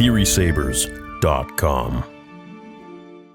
TheorySabers.com.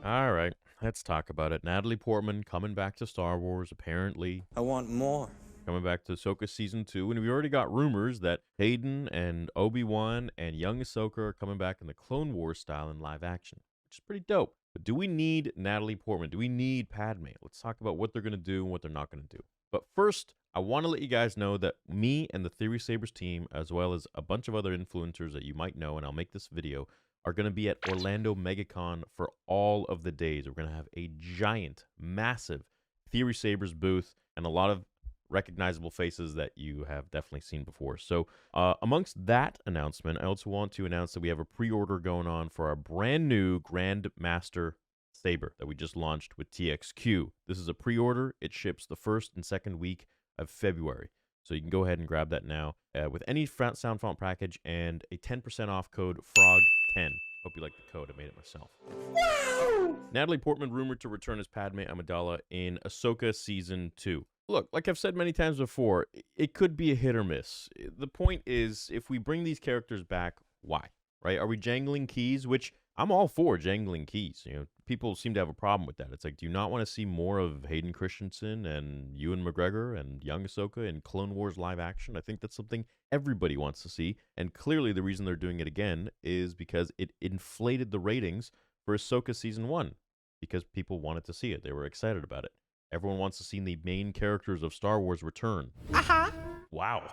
All right, let's talk about it. Natalie Portman coming back to Star Wars, apparently. I want more. Coming back to Ahsoka Season 2. And we already got rumors that Hayden and Obi-Wan and young Ahsoka are coming back in the Clone Wars style in live action, which is pretty dope. But do we need Natalie Portman? Do we need Padme? Let's talk about what they're going to do and what they're not going to do. But first, I want to let you guys know that me and the Theory Sabers team, as well as a bunch of other influencers that you might know, and I'll make this video, are going to be at Orlando Megacon for all of the days. We're going to have a giant, massive Theory Sabers booth and a lot of recognizable faces that you have definitely seen before. So amongst that announcement, I also want to announce that we have a pre-order going on for our brand new Grand Master Saber that we just launched with TXQ. This is a pre-order. It ships the first and second week of February. So you can go ahead and grab that now with any sound font package and a 10% off code FROG10. Hope you like the code. I made it myself. Wow! Natalie Portman rumored to return as Padme Amidala in Ahsoka Season 2. Look, like I've said many times before, it could be a hit or miss. The point is, if we bring these characters back, why? Right? Are we jangling keys? Which I'm all for jangling keys. You know, people seem to have a problem with that. It's like, do you not want to see more of Hayden Christensen and Ewan McGregor and young Ahsoka in Clone Wars live action? I think that's something everybody wants to see. And clearly the reason they're doing it again is because it inflated the ratings for Ahsoka Season 1. Because people wanted to see it. They were excited about it. Everyone wants to see the main characters of Star Wars return. Wow.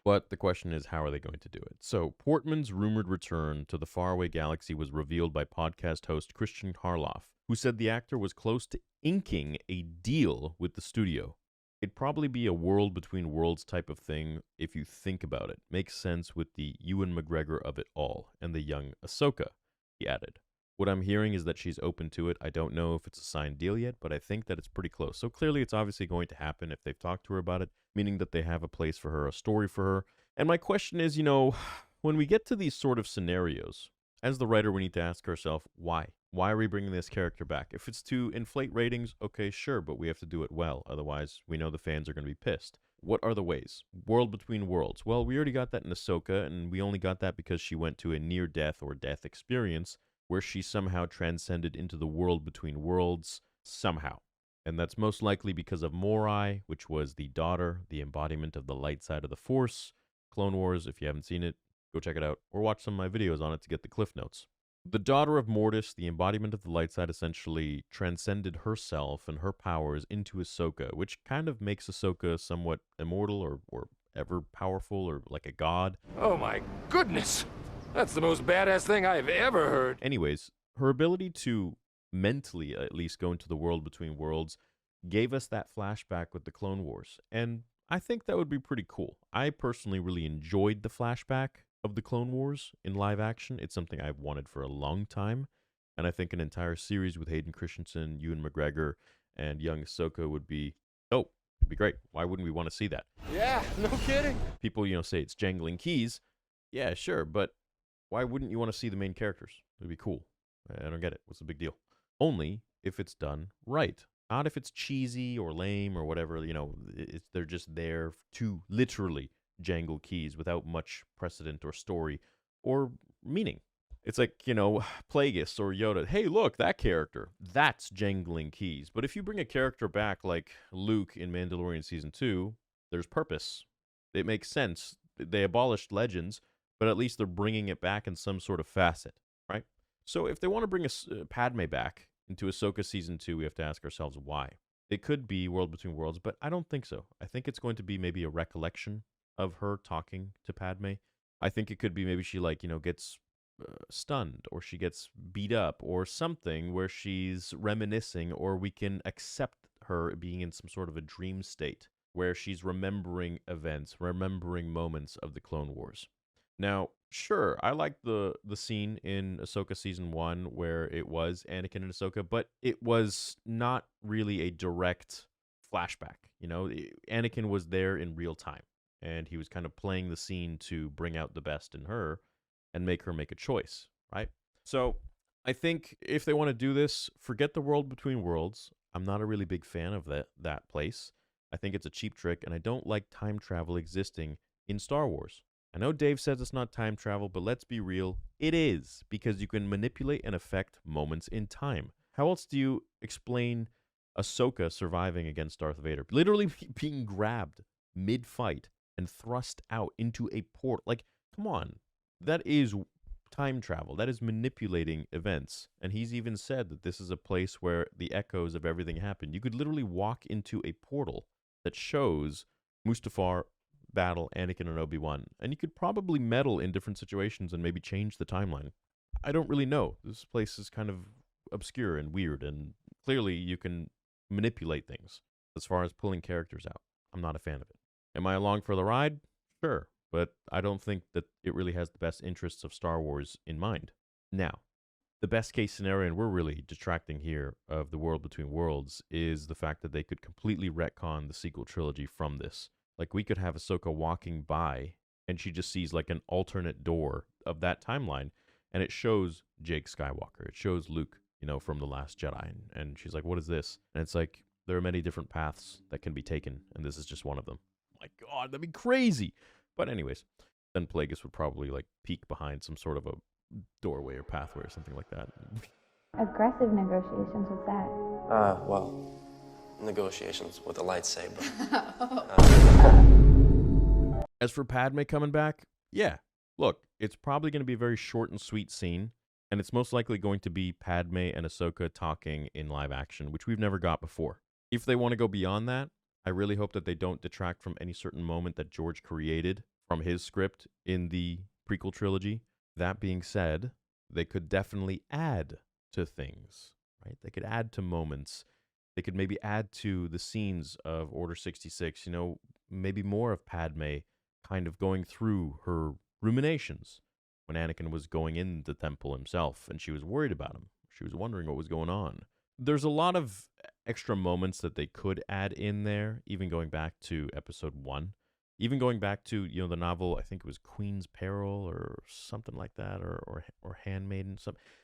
But the question is, how are they going to do it? So, Portman's rumored return to the faraway galaxy was revealed by podcast host Christian Harloff, who said the actor was close to inking a deal with the studio. It'd probably be a world between worlds type of thing if you think about it. Makes sense with the Ewan McGregor of it all and the young Ahsoka, he added. What I'm hearing is that she's open to it. I don't know if it's a signed deal yet, but I think that it's pretty close. So clearly it's obviously going to happen if they've talked to her about it, meaning that they have a place for her, a story for her. And my question is, you know, when we get to these sort of scenarios, as the writer, we need to ask ourselves, why? Why are we bringing this character back? If it's to inflate ratings, okay, sure, but we have to do it well. Otherwise, we know the fans are going to be pissed. What are the ways? World between worlds. Well, we already got that in Ahsoka, and we only got that because she went to a near-death or death experience where she somehow transcended into the world between worlds somehow. And that's most likely because of Morai, which was the daughter, the embodiment of the light side of the Force. Clone Wars, if you haven't seen it, go check it out, or watch some of my videos on it to get the cliff notes. The daughter of Mortis, the embodiment of the light side, essentially transcended herself and her powers into Ahsoka, which kind of makes Ahsoka somewhat immortal or ever powerful or like a god. Oh my goodness! That's the most badass thing I've ever heard. Anyways, her ability to mentally at least go into the world between worlds gave us that flashback with the Clone Wars. And I think that would be pretty cool. I personally really enjoyed the flashback of the Clone Wars in live action. It's something I've wanted for a long time. And I think an entire series with Hayden Christensen, Ewan McGregor, and young Ahsoka would be dope. It'd be great. Why wouldn't we want to see that? Yeah, no kidding. People, say it's jangling keys. Yeah, sure, but why wouldn't you want to see the main characters? It'd be cool. I don't get it. What's the big deal? Only if it's done right. Not if it's cheesy or lame or whatever. They're just there to literally jangle keys without much precedent or story or meaning. It's like, Plagueis or Yoda. Hey, look, that character. That's jangling keys. But if you bring a character back like Luke in Mandalorian Season 2, there's purpose. It makes sense. They abolished legends, but at least they're bringing it back in some sort of facet, right? So if they want to bring Padme back into Ahsoka Season 2, we have to ask ourselves why. It could be World Between Worlds, but I don't think so. I think it's going to be maybe a recollection of her talking to Padme. I think it could be maybe she, gets stunned, or she gets beat up, or something where she's reminiscing, or we can accept her being in some sort of a dream state where she's remembering events, remembering moments of the Clone Wars. Now, sure, I like the scene in Ahsoka Season 1 where it was Anakin and Ahsoka, but it was not really a direct flashback. Anakin was there in real time, and he was kind of playing the scene to bring out the best in her and make her make a choice, right? So I think if they want to do this, forget the World Between Worlds. I'm not a really big fan of that place. I think it's a cheap trick, and I don't like time travel existing in Star Wars. I know Dave says it's not time travel, but let's be real, it is, because you can manipulate and affect moments in time. How else do you explain Ahsoka surviving against Darth Vader? Literally being grabbed mid-fight and thrust out into a port. Like, come on. That is time travel. That is manipulating events. And he's even said that this is a place where the echoes of everything happened. You could literally walk into a portal that shows Mustafar battle Anakin and Obi-Wan. And you could probably meddle in different situations and maybe change the timeline. I don't really know. This place is kind of obscure and weird, and clearly you can manipulate things as far as pulling characters out. I'm not a fan of it. Am I along for the ride? Sure, but I don't think that it really has the best interests of Star Wars in mind. Now, the best case scenario, and we're really detracting here of the World Between Worlds, is the fact that they could completely retcon the sequel trilogy from this. Like, we could have Ahsoka walking by, and she just sees like an alternate door of that timeline, and it shows Jake Skywalker. It shows Luke, from The Last Jedi. And she's like, what is this? And it's like, there are many different paths that can be taken, and this is just one of them. My God, that'd be crazy. But anyways, then Plagueis would probably like peek behind some sort of a doorway or pathway or something like that. Aggressive negotiations, what's that? Well, negotiations with a lightsaber. As for Padme coming back, yeah, look, it's probably going to be a very short and sweet scene, and it's most likely going to be Padme and Ahsoka talking in live action, which we've never got before. If they want to go beyond that, I really hope that they don't detract from any certain moment that George created from his script in the prequel trilogy. That being said, they could definitely add to things, right? They could add to moments. They could maybe add to the scenes of Order 66, maybe more of Padme kind of going through her ruminations when Anakin was going in the temple himself and she was worried about him. She was wondering what was going on. There's a lot of extra moments that they could add in there, even going back to episode 1. Even going back to, the novel, I think it was Queen's Peril or something like that, or Handmaiden.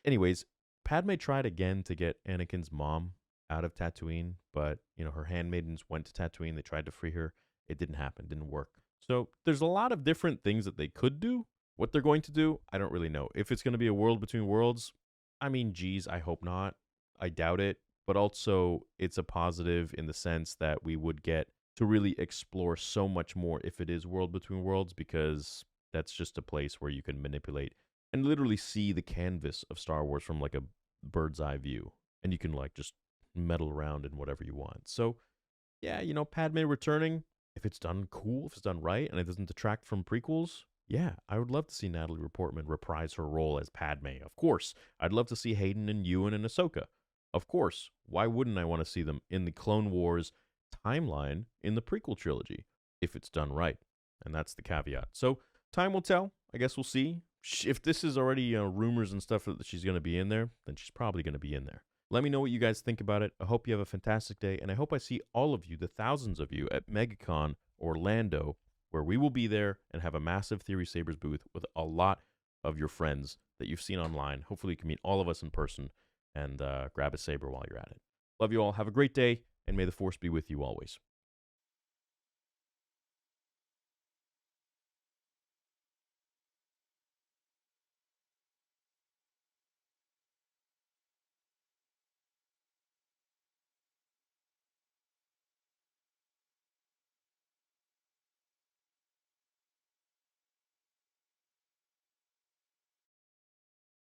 Anyways, Padme tried again to get Anakin's mom out of Tatooine, but, her handmaidens went to Tatooine. They tried to free her. It didn't happen. Didn't work. So there's a lot of different things that they could do. What they're going to do, I don't really know. If it's going to be a World Between Worlds, I mean, geez, I hope not. I doubt it. But also, it's a positive in the sense that we would get to really explore so much more if it is World Between Worlds, because that's just a place where you can manipulate and literally see the canvas of Star Wars from like a bird's eye view. And you can like just meddle around in whatever you want. So, yeah, Padme returning, if it's done cool, if it's done right, and it doesn't detract from prequels, yeah, I would love to see Natalie Portman reprise her role as Padme. Of course. I'd love to see Hayden and Ewan and Ahsoka. Of course. Why wouldn't I want to see them in the Clone Wars timeline in the prequel trilogy if it's done right? And that's the caveat. So time will tell. I guess we'll see. If this is already rumors and stuff that she's going to be in there, then she's probably going to be in there. Let me know what you guys think about it. I hope you have a fantastic day, and I hope I see all of you, the thousands of you, at Megacon Orlando, where we will be there and have a massive Theory Sabers booth with a lot of your friends that you've seen online. Hopefully you can meet all of us in person and grab a saber while you're at it. Love you all. Have a great day, and may the Force be with you always.